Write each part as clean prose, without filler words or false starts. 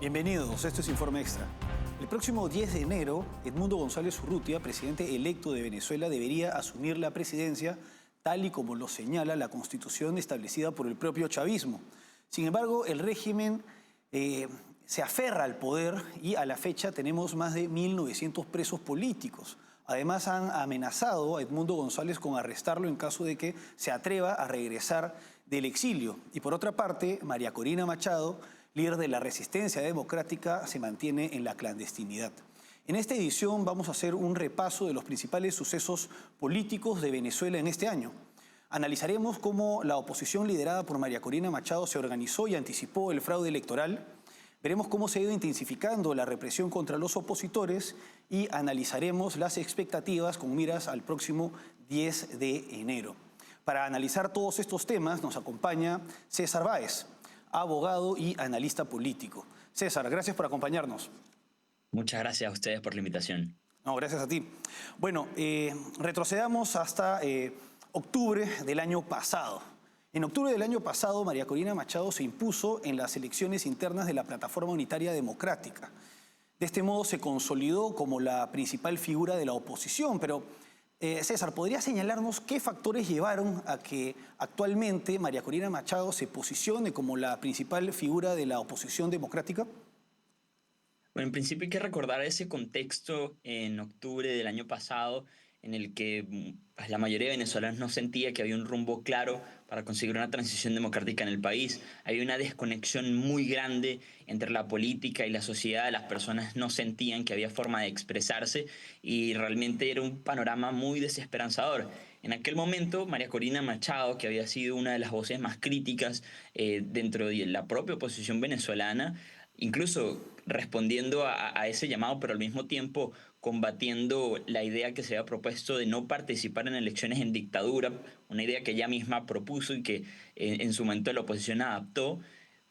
Bienvenidos, esto es Informe Extra. El próximo 10 de enero, Edmundo González Urrutia, presidente electo de Venezuela, debería asumir la presidencia tal y como lo señala la Constitución establecida por el propio chavismo. Sin embargo, el régimen se aferra al poder y a la fecha tenemos más de 1.900 presos políticos. Además, han amenazado a Edmundo González con arrestarlo en caso de que se atreva a regresar del exilio. Y por otra parte, María Corina Machado, líder de la resistencia democrática, se mantiene en la clandestinidad. En esta edición vamos a hacer un repaso de los principales sucesos políticos de Venezuela en este año. Analizaremos cómo la oposición liderada por María Corina Machado se organizó y anticipó el fraude electoral. Veremos cómo se ha ido intensificando la represión contra los opositores y analizaremos las expectativas con miras al próximo 10 de enero. Para analizar todos estos temas nos acompaña César Báez, abogado y analista político. César, gracias por acompañarnos. Muchas gracias a ustedes por la invitación. No, gracias a ti. Bueno, retrocedamos hasta octubre del año pasado. En octubre del año pasado, María Corina Machado se impuso en las elecciones internas de la Plataforma Unitaria Democrática. De este modo se consolidó como la principal figura de la oposición, pero César, ¿podría señalarnos qué factores llevaron a que actualmente María Corina Machado se posicione como la principal figura de la oposición democrática? Bueno, en principio hay que recordar ese contexto en octubre del año pasado en el que pues, la mayoría de venezolanos no sentía que había un rumbo claro para conseguir una transición democrática en el país. Había una desconexión muy grande entre la política y la sociedad. Las personas no sentían que había forma de expresarse y realmente era un panorama muy desesperanzador. En aquel momento, María Corina Machado, que había sido una de las voces más críticas dentro de la propia oposición venezolana, incluso respondiendo a ese llamado, pero al mismo tiempo combatiendo la idea que se había propuesto de no participar en elecciones en dictadura, una idea que ella misma propuso y que en su momento la oposición adaptó,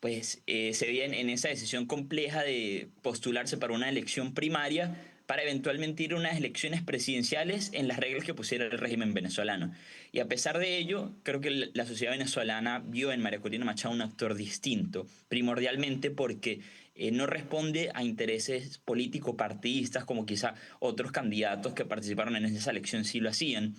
pues se veía en esa decisión compleja de postularse para una elección primaria para eventualmente ir a unas elecciones presidenciales en las reglas que pusiera el régimen venezolano. Y a pesar de ello, creo que la sociedad venezolana vio en María Corina Machado un actor distinto, primordialmente porque no responde a intereses político-partidistas como quizá otros candidatos que participaron en esa elección sí lo hacían.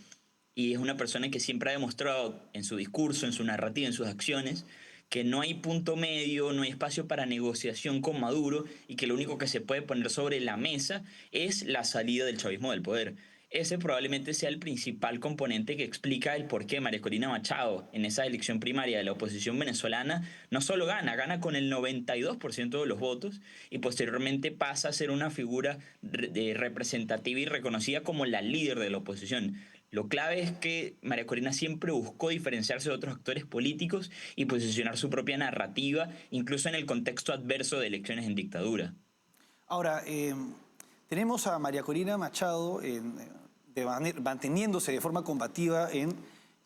Y es una persona que siempre ha demostrado en su discurso, en su narrativa, en sus acciones, que no hay punto medio, no hay espacio para negociación con Maduro y que lo único que se puede poner sobre la mesa es la salida del chavismo del poder. Ese probablemente sea el principal componente que explica el por qué María Corina Machado, en esa elección primaria de la oposición venezolana, no solo gana con el 92% de los votos y posteriormente pasa a ser una figura representativa y reconocida como la líder de la oposición. Lo clave es que María Corina siempre buscó diferenciarse de otros actores políticos y posicionar su propia narrativa, incluso en el contexto adverso de elecciones en dictadura. Ahora, tenemos a María Corina Machado manteniéndose de forma combativa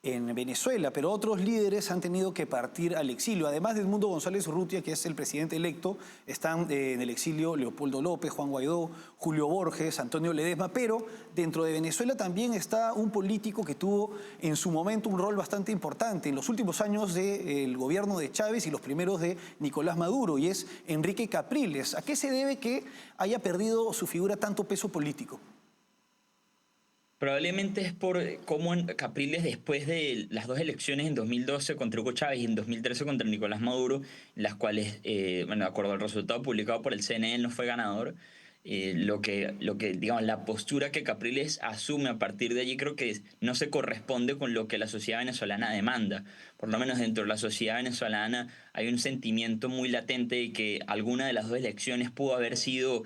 en Venezuela, pero otros líderes han tenido que partir al exilio. Además de Edmundo González Urrutia, que es el presidente electo, están en el exilio Leopoldo López, Juan Guaidó, Julio Borges, Antonio Ledesma, pero dentro de Venezuela también está un político que tuvo en su momento un rol bastante importante en los últimos años del gobierno de Chávez y los primeros de Nicolás Maduro, y es Enrique Capriles. ¿A qué se debe que haya perdido su figura tanto peso político? Probablemente es por cómo Capriles, después de las dos elecciones en 2012 contra Hugo Chávez y en 2013 contra Nicolás Maduro, las cuales, bueno, de acuerdo al resultado publicado por el CNN, él no fue ganador. Digamos, la postura que Capriles asume a partir de allí creo que no se corresponde con lo que la sociedad venezolana demanda. Por lo menos dentro de la sociedad venezolana hay un sentimiento muy latente de que alguna de las dos elecciones pudo haber sido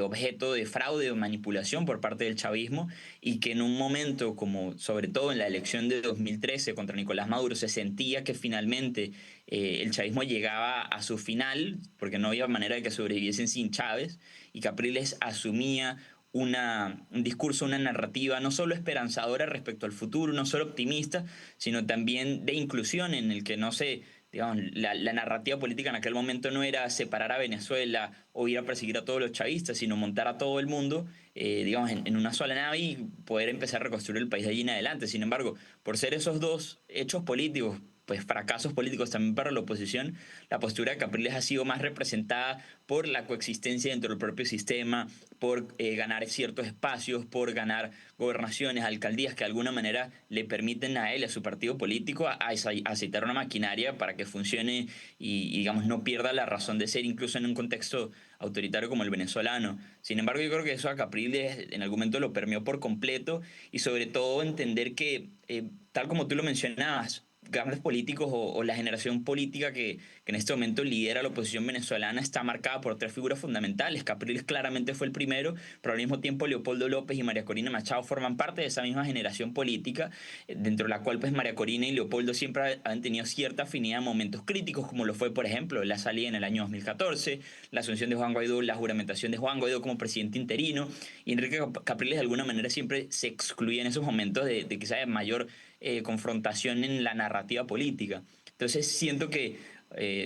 objeto de fraude o manipulación por parte del chavismo y que en un momento como sobre todo en la elección de 2013 contra Nicolás Maduro se sentía que finalmente el chavismo llegaba a su final porque no había manera de que sobreviviesen sin Chávez y Capriles asumía un discurso, una narrativa no solo esperanzadora respecto al futuro, no solo optimista, sino también de inclusión en el que no se, digamos, la narrativa política en aquel momento no era separar a Venezuela o ir a perseguir a todos los chavistas, sino montar a todo el mundo, digamos, en una sola nave y poder empezar a reconstruir el país de allí en adelante. Sin embargo, por ser esos dos hechos políticos pues, fracasos políticos también para la oposición, la postura de Capriles ha sido más representada por la coexistencia dentro del propio sistema, por ganar ciertos espacios, por ganar gobernaciones, alcaldías que de alguna manera le permiten a él y a su partido político a aceitar una maquinaria para que funcione y, digamos, no pierda la razón de ser, incluso en un contexto autoritario como el venezolano. Sin embargo, yo creo que eso a Capriles en algún momento lo permeó por completo y sobre todo entender que, tal como tú lo mencionabas, grandes políticos o la generación política que en este momento lidera la oposición venezolana está marcada por tres figuras fundamentales. Capriles claramente fue el primero, pero al mismo tiempo Leopoldo López y María Corina Machado forman parte de esa misma generación política, dentro de la cual pues María Corina y Leopoldo siempre han tenido cierta afinidad en momentos críticos, como lo fue, por ejemplo, la salida en el año 2014, la asunción de Juan Guaidó, la juramentación de Juan Guaidó como presidente interino, y Enrique Capriles de alguna manera siempre se excluía en esos momentos de quizá de mayor confrontación en la narrativa política. Entonces siento que,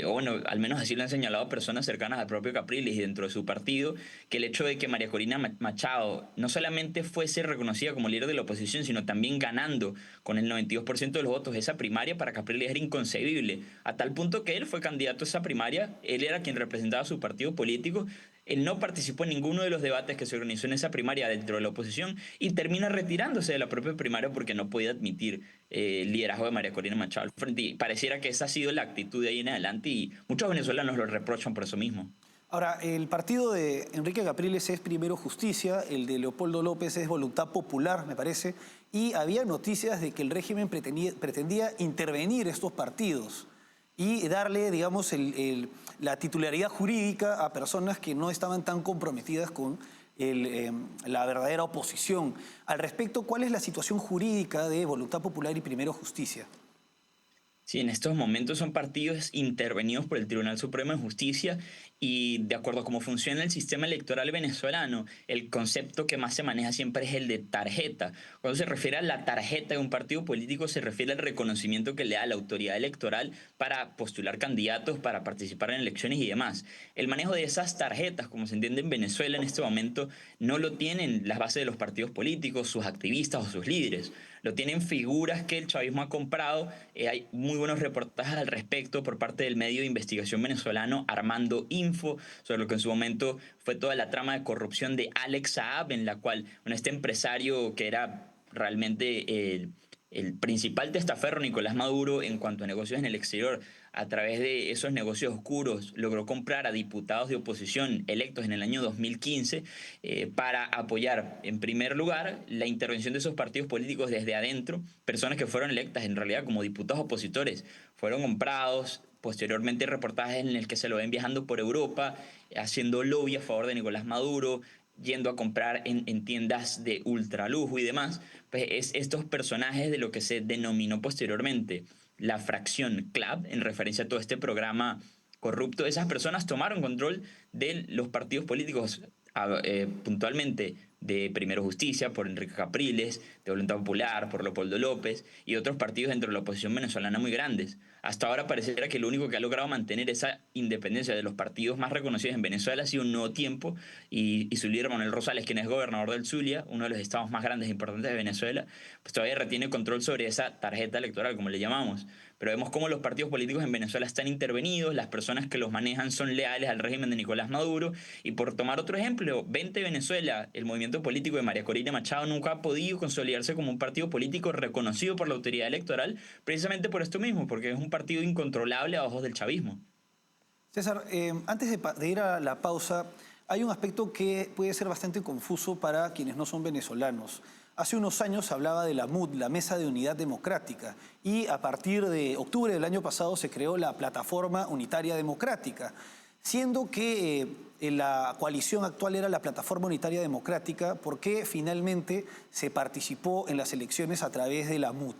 o bueno, al menos así lo han señalado personas cercanas al propio Capriles y dentro de su partido, que el hecho de que María Corina Machado no solamente fuese reconocida como líder de la oposición, sino también ganando con el 92% de los votos esa primaria, para Capriles era inconcebible, a tal punto que él fue candidato a esa primaria, él era quien representaba a su partido político, él no participó en ninguno de los debates que se organizó en esa primaria dentro de la oposición y termina retirándose de la propia primaria porque no podía admitir el liderazgo de María Corina Machado al frente. Y pareciera que esa ha sido la actitud de ahí en adelante y muchos venezolanos lo reprochan por eso mismo. Ahora, el partido de Enrique Capriles es Primero Justicia, el de Leopoldo López es Voluntad Popular, me parece, y había noticias de que el régimen pretendía intervenir estos partidos y darle, digamos, la titularidad jurídica a personas que no estaban tan comprometidas con la verdadera oposición. Al respecto, ¿cuál es la situación jurídica de Voluntad Popular y Primero Justicia? Sí, en estos momentos son partidos intervenidos por el Tribunal Supremo de Justicia y de acuerdo a cómo funciona el sistema electoral venezolano, el concepto que más se maneja siempre es el de tarjeta. Cuando se refiere a la tarjeta de un partido político, se refiere al reconocimiento que le da la autoridad electoral para postular candidatos, para participar en elecciones y demás. El manejo de esas tarjetas, como se entiende en Venezuela en este momento, no lo tienen las bases de los partidos políticos, sus activistas o sus líderes. Lo tienen figuras que el chavismo ha comprado. Hay muy buenos reportajes al respecto por parte del medio de investigación venezolano Armando Info, sobre lo que en su momento fue toda la trama de corrupción de Alex Saab, en la cual, bueno, este empresario que era realmente el principal testaferro, Nicolás Maduro, en cuanto a negocios en el exterior, a través de esos negocios oscuros, logró comprar a diputados de oposición electos en el año 2015 para apoyar, en primer lugar, la intervención de esos partidos políticos desde adentro. Personas que fueron electas en realidad como diputados opositores fueron comprados. Posteriormente, reportajes en el que se lo ven viajando por Europa, haciendo lobby a favor de Nicolás Maduro, yendo a comprar en tiendas de ultralujo y demás. Pues es estos personajes de lo que se denominó posteriormente la fracción CLAP, en referencia a todo este programa corrupto. Esas personas tomaron control de los partidos políticos, puntualmente de Primero Justicia, por Enrique Capriles, de Voluntad Popular, por Leopoldo López y otros partidos dentro de la oposición venezolana muy grandes. Hasta ahora pareciera que lo único que ha logrado mantener esa independencia de los partidos más reconocidos en Venezuela ha sido un Nuevo Tiempo y su líder Manuel Rosales, quien es gobernador del Zulia, uno de los estados más grandes e importantes de Venezuela, pues todavía retiene control sobre esa tarjeta electoral, como le llamamos. Pero vemos cómo los partidos políticos en Venezuela están intervenidos, las personas que los manejan son leales al régimen de Nicolás Maduro. Y por tomar otro ejemplo, 20 Venezuela, el movimiento político de María Corina Machado nunca ha podido consolidarse como un partido político reconocido por la autoridad electoral, precisamente por esto mismo, porque es un partido incontrolable a ojos del chavismo. César, antes de ir a la pausa, hay un aspecto que puede ser bastante confuso para quienes no son venezolanos. Hace unos años se hablaba de la MUD, la Mesa de Unidad Democrática, y a partir de octubre del año pasado se creó la Plataforma Unitaria Democrática, siendo que la coalición actual era la Plataforma Unitaria Democrática. ¿Por qué finalmente se participó en las elecciones a través de la MUD?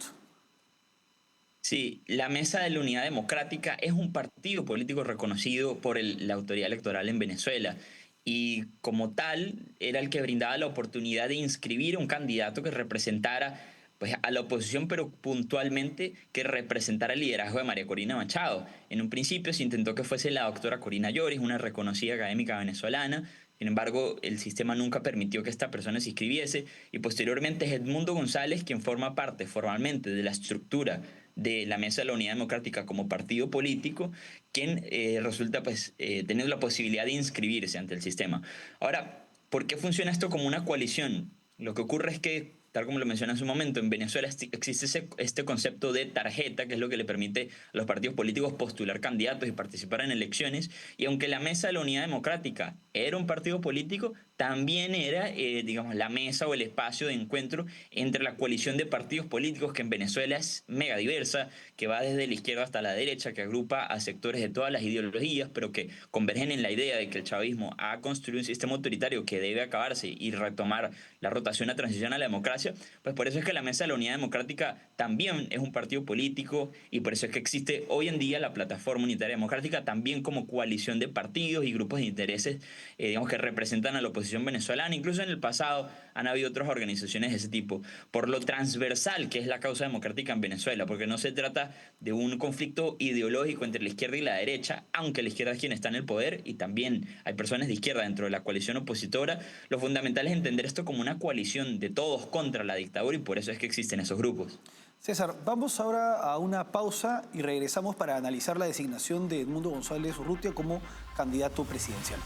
Sí, la Mesa de la Unidad Democrática es un partido político reconocido por la autoridad electoral en Venezuela y como tal era el que brindaba la oportunidad de inscribir a un candidato que representara, pues, a la oposición, pero puntualmente que representara el liderazgo de María Corina Machado. En un principio se intentó que fuese la doctora Corina Lloris, una reconocida académica venezolana. Sin embargo, el sistema nunca permitió que esta persona se inscribiese y posteriormente es Edmundo González quien forma parte formalmente de la estructura de la Mesa de la Unidad Democrática como partido político, quien resulta pues, teniendo la posibilidad de inscribirse ante el sistema. Ahora, ¿por qué funciona esto como una coalición? Lo que ocurre es que, tal como lo mencioné hace un momento, en Venezuela existe este concepto de tarjeta, que es lo que le permite a los partidos políticos postular candidatos y participar en elecciones. Y aunque la Mesa de la Unidad Democrática era un partido político, también era, digamos, la mesa o el espacio de encuentro entre la coalición de partidos políticos, que en Venezuela es mega diversa, que va desde la izquierda hasta la derecha, que agrupa a sectores de todas las ideologías, pero que convergen en la idea de que el chavismo ha construido un sistema autoritario que debe acabarse y retomar la rotación, la transición a la democracia. Pues por eso es que la Mesa de la Unidad Democrática también es un partido político, y por eso es que existe hoy en día la Plataforma Unitaria Democrática también como coalición de partidos y grupos de intereses, digamos, que representan a la oposición venezolana. Incluso en el pasado han habido otras organizaciones de ese tipo, por lo transversal que es la causa democrática en Venezuela, porque no se trata de un conflicto ideológico entre la izquierda y la derecha, aunque la izquierda es quien está en el poder y también hay personas de izquierda dentro de la coalición opositora. Lo fundamental es entender esto como una coalición de todos contra la dictadura, y por eso es que existen esos grupos. César, vamos ahora a una pausa y regresamos para analizar la designación de Edmundo González Urrutia como candidato presidencial.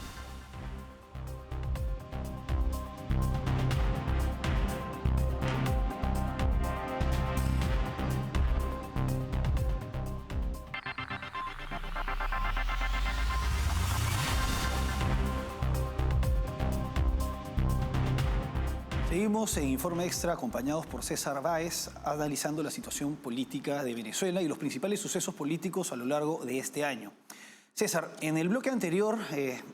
Seguimos en Informe Extra acompañados por César Báez, analizando la situación política de Venezuela y los principales sucesos políticos a lo largo de este año. César, en el bloque anterior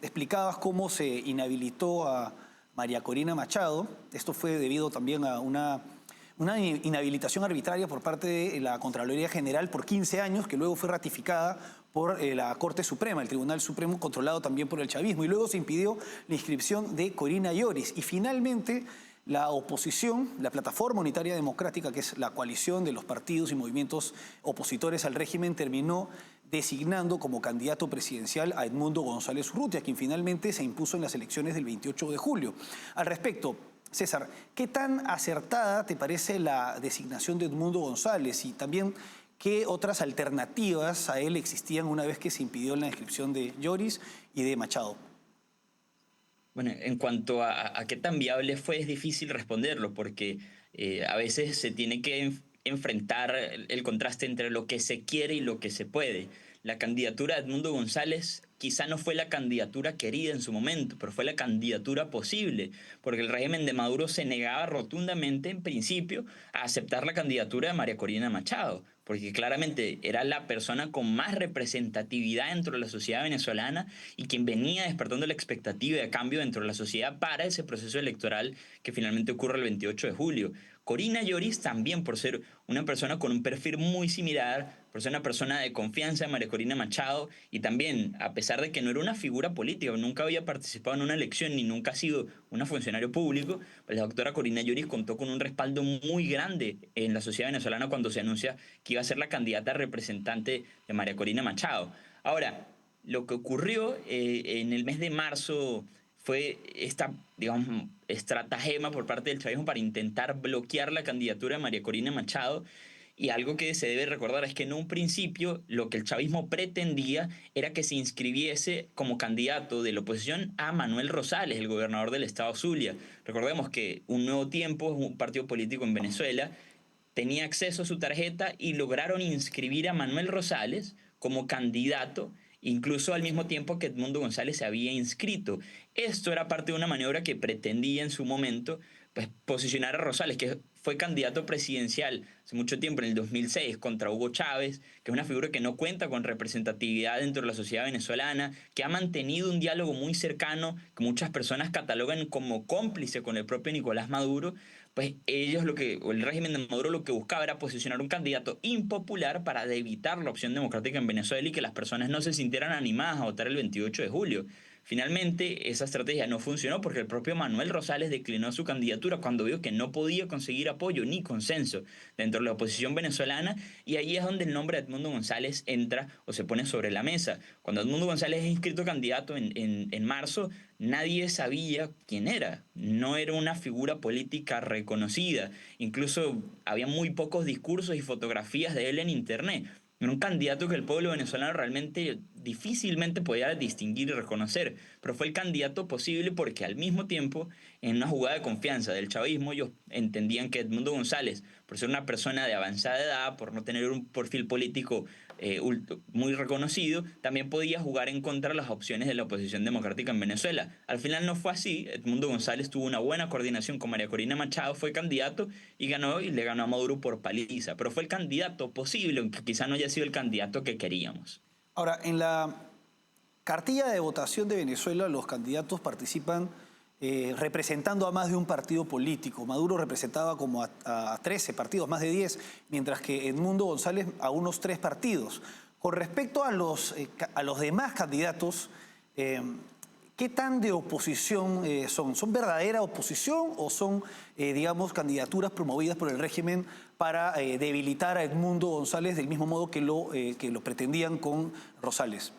explicabas cómo se inhabilitó a María Corina Machado. Esto fue debido también a una inhabilitación arbitraria por parte de la Contraloría General por 15 años, que luego fue ratificada por la Corte Suprema, el Tribunal Supremo, controlado también por el chavismo, y luego se impidió la inscripción de Corina Lloris. Y finalmente la oposición, la Plataforma Unitaria Democrática, que es la coalición de los partidos y movimientos opositores al régimen, terminó designando como candidato presidencial a Edmundo González Urrutia, quien finalmente se impuso en las elecciones del 28 de julio. Al respecto, César, ¿qué tan acertada te parece la designación de Edmundo González? Y también, ¿qué otras alternativas a él existían una vez que se impidió la inscripción de Lloris y de Machado? Bueno, en cuanto a qué tan viable fue, es difícil responderlo, porque a veces se tiene que enfrentar el contraste entre lo que se quiere y lo que se puede. La candidatura de Edmundo González quizá no fue la candidatura querida en su momento, pero fue la candidatura posible, porque el régimen de Maduro se negaba rotundamente, en principio, a aceptar la candidatura de María Corina Machado, porque claramente era la persona con más representatividad dentro de la sociedad venezolana y quien venía despertando la expectativa de cambio dentro de la sociedad para ese proceso electoral que finalmente ocurre el 28 de julio. Corina Lloris también, por ser una persona con un perfil muy similar, por ser una persona de confianza de María Corina Machado, y también, a pesar de que no era una figura política, nunca había participado en una elección ni nunca ha sido una funcionario público, pues la doctora Corina Lloris contó con un respaldo muy grande en la sociedad venezolana cuando se anuncia que iba a ser la candidata representante de María Corina Machado. Ahora, lo que ocurrió en el mes de marzo fue esta, digamos, estratagema por parte del chavismo para intentar bloquear la candidatura de María Corina Machado. Y algo que se debe recordar es que en un principio lo que el chavismo pretendía era que se inscribiese como candidato de la oposición a Manuel Rosales, el gobernador del estado Zulia. Recordemos que Un Nuevo Tiempo es un partido político en Venezuela, tenía acceso a su tarjeta y lograron inscribir a Manuel Rosales como candidato, incluso al mismo tiempo que Edmundo González se había inscrito. Esto era parte de una maniobra que pretendía en su momento, pues, posicionar a Rosales, que fue candidato presidencial hace mucho tiempo, en el 2006, contra Hugo Chávez, que es una figura que no cuenta con representatividad dentro de la sociedad venezolana, que ha mantenido un diálogo muy cercano, que muchas personas catalogan como cómplice con el propio Nicolás Maduro. Pues ellos o el régimen de Maduro lo que buscaba era posicionar un candidato impopular para evitar la opción democrática en Venezuela y que las personas no se sintieran animadas a votar el 28 de julio. Finalmente, esa estrategia no funcionó porque el propio Manuel Rosales declinó su candidatura cuando vio que no podía conseguir apoyo ni consenso dentro de la oposición venezolana, y ahí es donde el nombre de Edmundo González entra o se pone sobre la mesa. Cuando Edmundo González es inscrito candidato en marzo, nadie sabía quién era, no era una figura política reconocida, incluso había muy pocos discursos y fotografías de él en internet. Era un candidato que el pueblo venezolano realmente difícilmente podía distinguir y reconocer, pero fue el candidato posible porque al mismo tiempo, en una jugada de confianza del chavismo, ellos entendían que Edmundo González, por ser una persona de avanzada edad, por no tener un perfil político muy reconocido, también podía jugar en contra de las opciones de la oposición democrática en Venezuela. Al final no fue así. Edmundo González tuvo una buena coordinación con María Corina Machado, fue candidato y ganó, y le ganó a Maduro por paliza, pero fue el candidato posible, aunque quizá no haya sido el candidato que queríamos. Ahora, en la cartilla de votación de Venezuela, los candidatos participan representando a más de un partido político. Maduro representaba como a 13 partidos, más de 10, mientras que Edmundo González a unos 3 partidos. Con respecto a los demás candidatos, ¿qué tan de oposición son? ¿Son verdadera oposición o son, digamos, candidaturas promovidas por el régimen para debilitar a Edmundo González del mismo modo que lo pretendían con Rosales?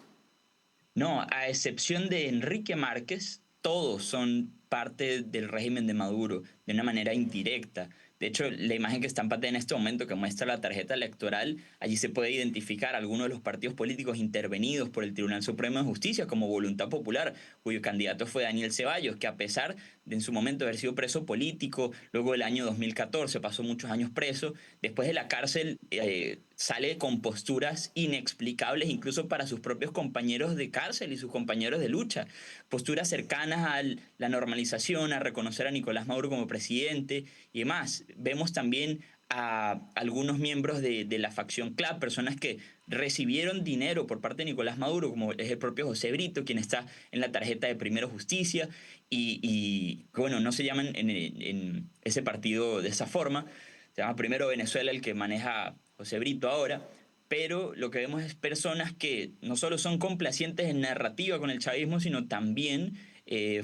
No, a excepción de Enrique Márquez, todos son parte del régimen de Maduro, de una manera indirecta. De hecho, la imagen que está en pantalla en este momento, que muestra la tarjeta electoral, allí se puede identificar algunos de los partidos políticos intervenidos por el Tribunal Supremo de Justicia como Voluntad Popular, cuyo candidato fue Daniel Ceballos, que a pesar de en su momento haber sido preso político, luego del año 2014 pasó muchos años preso, después de la cárcel sale con posturas inexplicables incluso para sus propios compañeros de cárcel y sus compañeros de lucha, posturas cercanas a la normalización, a reconocer a Nicolás Maduro como presidente y demás. Vemos también a algunos miembros de la facción CLAP, personas que recibieron dinero por parte de Nicolás Maduro, como es el propio José Brito, quien está en la tarjeta de Primero Justicia, y bueno, no se llaman en ese partido de esa forma, se llama Primero Venezuela el que maneja José Brito ahora, pero lo que vemos es personas que no solo son complacientes en narrativa con el chavismo, sino también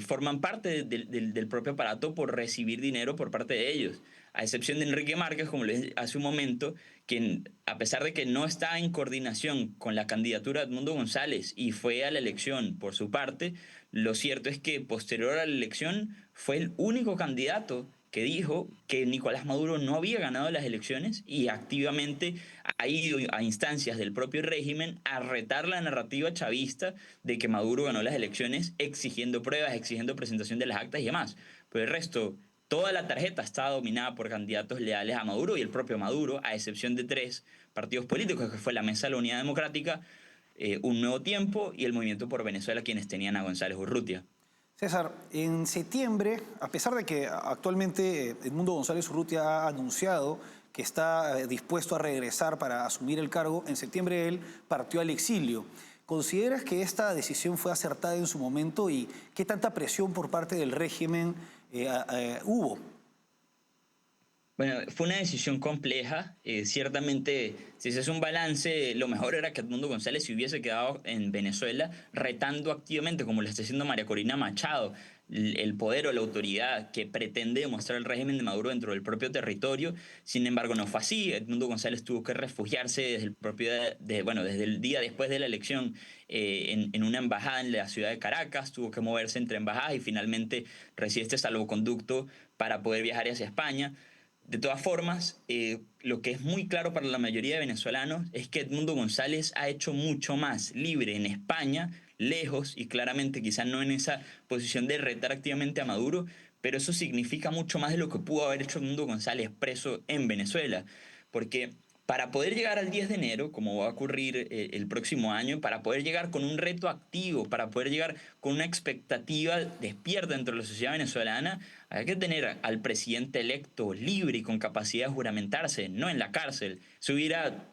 forman parte del propio aparato por recibir dinero por parte de ellos. A excepción de Enrique Márquez, como les dije hace un momento, quien a pesar de que no está en coordinación con la candidatura de Edmundo González y fue a la elección por su parte, lo cierto es que posterior a la elección fue el único candidato que dijo que Nicolás Maduro no había ganado las elecciones y activamente ha ido a instancias del propio régimen a retar la narrativa chavista de que Maduro ganó las elecciones, exigiendo pruebas, exigiendo presentación de las actas y demás. Pero el resto, toda la tarjeta está dominada por candidatos leales a Maduro y el propio Maduro, a excepción de 3 partidos políticos, que fue la Mesa de la Unidad Democrática, Un Nuevo Tiempo y el Movimiento por Venezuela, quienes tenían a González Urrutia. César, en septiembre, a pesar de que actualmente Edmundo González Urrutia ha anunciado que está dispuesto a regresar para asumir el cargo, en septiembre él partió al exilio. ¿Consideras que esta decisión fue acertada en su momento y qué tanta presión por parte del régimen hubo? Bueno, fue una decisión compleja. Ciertamente, si se hace un balance, lo mejor era que Edmundo González se hubiese quedado en Venezuela retando activamente, como lo está haciendo María Corina Machado, el poder o la autoridad que pretende demostrar el régimen de Maduro dentro del propio territorio. Sin embargo, no fue así. Edmundo González tuvo que refugiarse desde el propio, bueno, desde el día después de la elección en una embajada en la ciudad de Caracas, tuvo que moverse entre embajadas y finalmente recibe este salvoconducto para poder viajar hacia España. De todas formas, lo que es muy claro para la mayoría de venezolanos es que Edmundo González ha hecho mucho más libre en España, lejos y claramente quizás no en esa posición de retar activamente a Maduro, pero eso significa mucho más de lo que pudo haber hecho Edmundo González preso en Venezuela, porque para poder llegar al 10 de enero, como va a ocurrir el próximo año, para poder llegar con un reto activo, para poder llegar con una expectativa despierta dentro de la sociedad venezolana, hay que tener al presidente electo libre y con capacidad de juramentarse, no en la cárcel. Se hubiera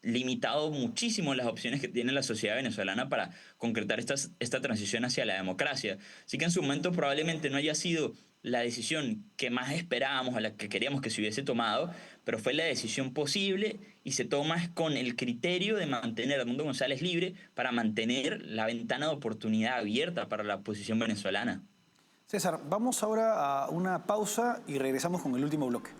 limitado muchísimo las opciones que tiene la sociedad venezolana para concretar esta transición hacia la democracia. Así que en su momento probablemente no haya sido la decisión que más esperábamos, a la que queríamos que se hubiese tomado, pero fue la decisión posible y se toma con el criterio de mantener a Edmundo González libre para mantener la ventana de oportunidad abierta para la oposición venezolana. César, vamos ahora a una pausa y regresamos con el último bloque.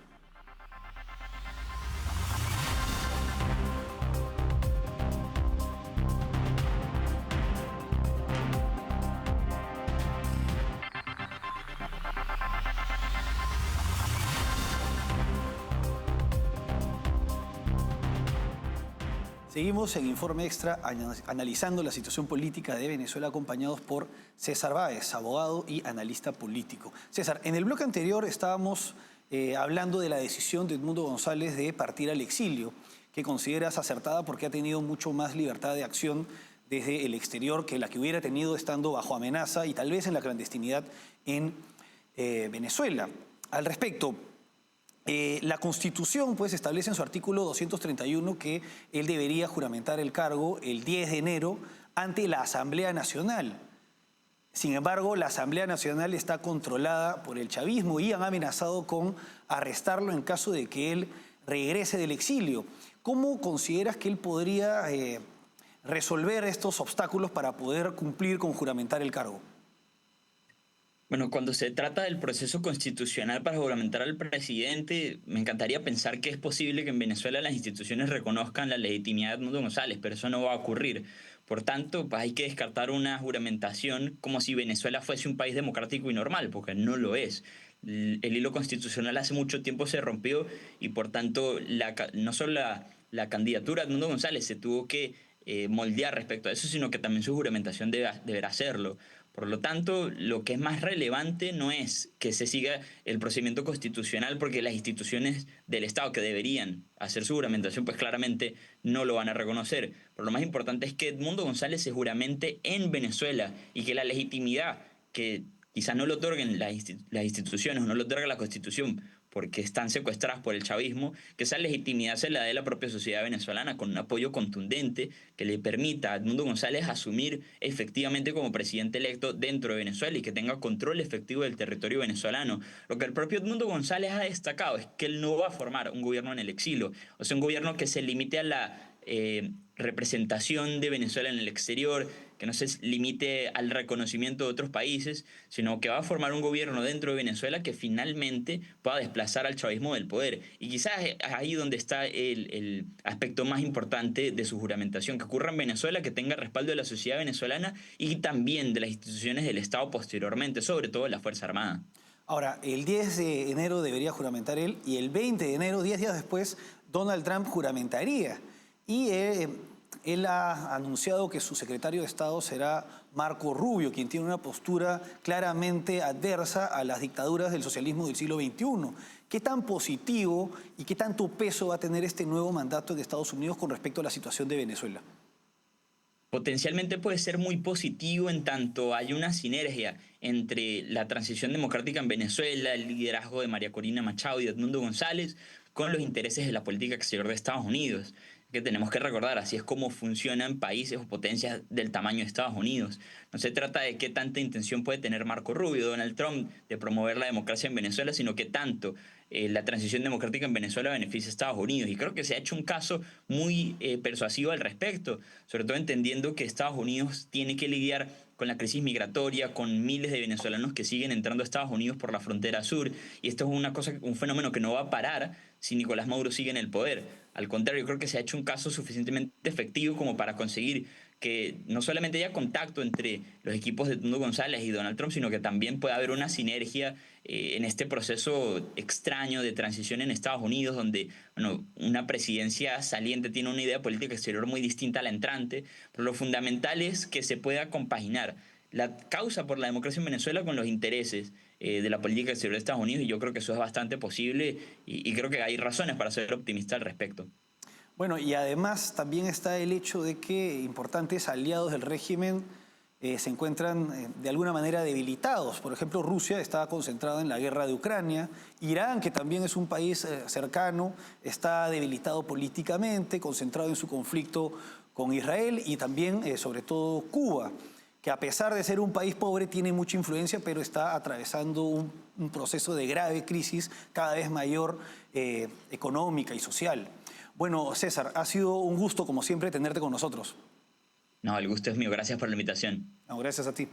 Seguimos en Informe Extra analizando la situación política de Venezuela acompañados por César Báez, abogado y analista político. César, en el bloque anterior estábamos hablando de la decisión de Edmundo González de partir al exilio, que consideras acertada porque ha tenido mucho más libertad de acción desde el exterior que la que hubiera tenido estando bajo amenaza y tal vez en la clandestinidad en Venezuela. Al respecto, la Constitución pues, establece en su artículo 231 que él debería juramentar el cargo el 10 de enero ante la Asamblea Nacional. Sin embargo, la Asamblea Nacional está controlada por el chavismo y han amenazado con arrestarlo en caso de que él regrese del exilio. ¿Cómo consideras que él podría resolver estos obstáculos para poder cumplir con juramentar el cargo? Bueno, cuando se trata del proceso constitucional para juramentar al presidente, me encantaría pensar que es posible que en Venezuela las instituciones reconozcan la legitimidad de Edmundo González, pero eso no va a ocurrir. Por tanto, pues hay que descartar una juramentación como si Venezuela fuese un país democrático y normal, porque no lo es. El hilo constitucional hace mucho tiempo se rompió y por tanto no solo la candidatura de Edmundo González se tuvo que moldear respecto a eso, sino que también su juramentación deberá hacerlo. Por lo tanto, lo que es más relevante no es que se siga el procedimiento constitucional porque las instituciones del Estado que deberían hacer su juramentación, pues claramente no lo van a reconocer. Pero lo más importante es que Edmundo González se juramente en Venezuela y que la legitimidad que quizás no lo otorguen las instituciones o no lo otorga la Constitución porque están secuestradas por el chavismo, que esa legitimidad se la dé la propia sociedad venezolana con un apoyo contundente que le permita a Edmundo González asumir efectivamente como presidente electo dentro de Venezuela y que tenga control efectivo del territorio venezolano. Lo que el propio Edmundo González ha destacado es que él no va a formar un gobierno en el exilio, o sea, un gobierno que se limite a la representación de Venezuela en el exterior, que no se limite al reconocimiento de otros países, sino que va a formar un gobierno dentro de Venezuela que finalmente pueda desplazar al chavismo del poder. Y quizás es ahí donde está el aspecto más importante de su juramentación, que ocurra en Venezuela, que tenga respaldo de la sociedad venezolana y también de las instituciones del Estado posteriormente, sobre todo de la Fuerza Armada. Ahora, el 10 de enero debería juramentar él y el 20 de enero, 10 días después, Donald Trump juramentaría. Y él ha anunciado que su secretario de Estado será Marco Rubio, quien tiene una postura claramente adversa a las dictaduras del socialismo del siglo XXI. ¿Qué tan positivo y qué tanto peso va a tener este nuevo mandato de Estados Unidos con respecto a la situación de Venezuela? Potencialmente puede ser muy positivo en tanto hay una sinergia entre la transición democrática en Venezuela, el liderazgo de María Corina Machado y de Edmundo González, con los intereses de la política exterior de Estados Unidos, que tenemos que recordar, así es como funcionan países o potencias del tamaño de Estados Unidos. No se trata de qué tanta intención puede tener Marco Rubio, Donald Trump, de promover la democracia en Venezuela, sino que tanto la transición democrática en Venezuela beneficia a Estados Unidos. Y creo que se ha hecho un caso muy persuasivo al respecto, sobre todo entendiendo que Estados Unidos tiene que lidiar con la crisis migratoria, con miles de venezolanos que siguen entrando a Estados Unidos por la frontera sur. Y esto es un fenómeno que no va a parar si Nicolás Maduro sigue en el poder. Al contrario, creo que se ha hecho un caso suficientemente efectivo como para conseguir que no solamente haya contacto entre los equipos de Edmundo González y Donald Trump, sino que también pueda haber una sinergia en este proceso extraño de transición en Estados Unidos, donde bueno, una presidencia saliente tiene una idea política exterior muy distinta a la entrante, pero lo fundamental es que se pueda compaginar la causa por la democracia en Venezuela con los intereses de la política exterior de Estados Unidos, y yo creo que eso es bastante posible y creo que hay razones para ser optimista al respecto. Bueno, y además también está el hecho de que importantes aliados del régimen se encuentran de alguna manera debilitados. Por ejemplo, Rusia está concentrada en la guerra de Ucrania. Irán, que también es un país cercano, está debilitado políticamente, concentrado en su conflicto con Israel, y también, sobre todo, Cuba, que a pesar de ser un país pobre tiene mucha influencia, pero está atravesando un proceso de grave crisis cada vez mayor económica y social. Bueno, César, ha sido un gusto, como siempre, tenerte con nosotros. No, el gusto es mío. Gracias por la invitación. No, gracias a ti.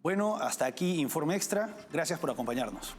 Bueno, hasta aquí Informe Extra. Gracias por acompañarnos.